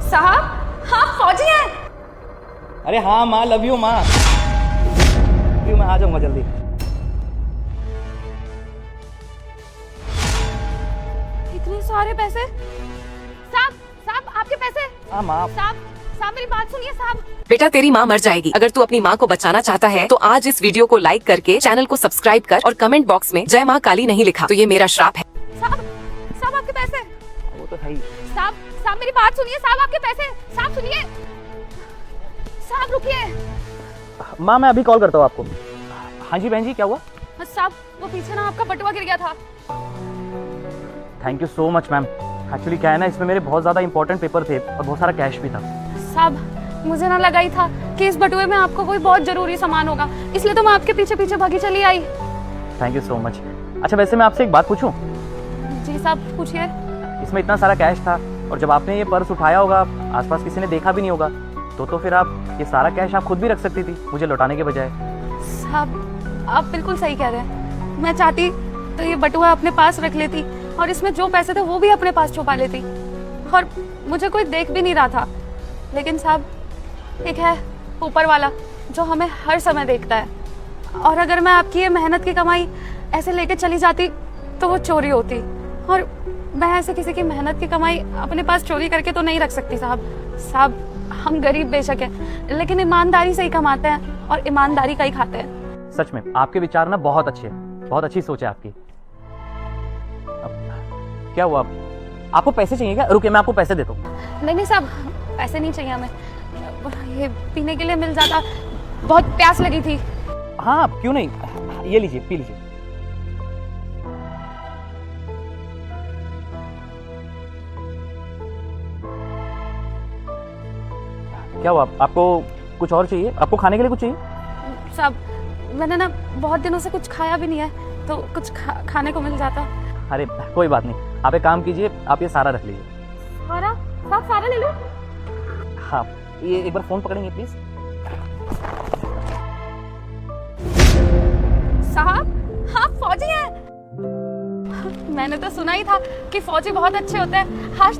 साहब, हाँ फौजी हैं। अरे हाँ माँ, लव यू माँ। मैं आ जाऊंगा जल्दी। इतने सारे पैसे। साहब, साहब आपके पैसे। हाँ माँ। साहब, साहब मेरी बात सुनिए साहब। बेटा तेरी माँ मर जाएगी। अगर तू अपनी माँ को बचाना चाहता है तो आज इस वीडियो को लाइक करके चैनल को सब्सक्राइब कर और कमेंट बॉक्स में जय माँ काली नहीं लिखा तो ये मेरा श्राप है। साहब, साहब आपके पैसे। वो तो है ही। साहब, साहब मेरी बात सुनिए। साहब आपके पैसे। साहब सुनिए। साहब रुकिए। माँ मैं अभी कॉल करता हूँ आपको। हाँ जी बहन जी, क्या हुआ? साहब वो पीछे ना आपका बटुआ गिर गया था। Thank you so much ma'am. Actually क्या है ना, इसमें मेरे बहुत ज़्यादा इंपॉर्टेंट पेपर थे और बहुत सारा कैश भी था। साहब मुझे ना लगा ही था कि इस बटुए में आपको कोई बहुत जरूरी सामान होगा, इसलिए तो मैं आपके पीछे पीछे भागी चली आई। Thank you so much. अच्छा वैसे मैं आपसे एक बात पूछूं? जी साहब पूछिए। इसमें इतना सारा कैश था और जब आपने ये पर्स उठाया होगा आसपास किसी ने देखा भी नहीं होगा, तो फिर आप ये सारा कैश आप खुद भी रख सकती थी मुझे लौटाने के बजाय। साहब आप बिल्कुल सही कह रहे हैं। मैं चाहती तो ये बटुआ अपने पास रख लेती और इसमें जो पैसे थे वो भी अपने पास छुपा लेती और मुझे कोई देख भी नहीं रहा था। लेकिन साहब एक है ऊपर वाला जो हमें हर समय देखता है, और अगर मैं आपकी ये मेहनत की कमाई ऐसे लेके चली जाती तो वो चोरी होती, और मैं ऐसे किसी की मेहनत की कमाई अपने पास चोरी करके तो नहीं रख सकती। साहब हम गरीब बेशक हैं लेकिन ईमानदारी से ही कमाते हैं और ईमानदारी का ही खाते हैं। सच में आपके विचार ना बहुत अच्छे हैं, बहुत अच्छी सोच है आपकी। क्या हुआ, आपको पैसे चाहिए क्या? रुकिए मैं आपको पैसे देता हूँ। नहीं साहब पैसे नहीं चाहिए हमें, ये पीने के लिए मिल जाता, बहुत प्यास लगी थी। हाँ क्यों नहीं, ये लीजिए पी लीजिए। क्या हुआ, आपको कुछ और चाहिए? आपको खाने के लिए कुछ चाहिए? साहब मैंने ना बहुत दिनों से कुछ खाया भी नहीं है, तो कुछ खाने को मिल जाता। अरे कोई बात नहीं, आप एक काम कीजिए, आप ये सारा रख लीजिए। सारा? साहब सारा ले लो। हाँ ये एक बार फोन पकड़ेंगे प्लीज। साहब हाँ फौजी हैं। मैंने तो सुना ही था कि फौजी बहुत अच्छे होते हैं। आज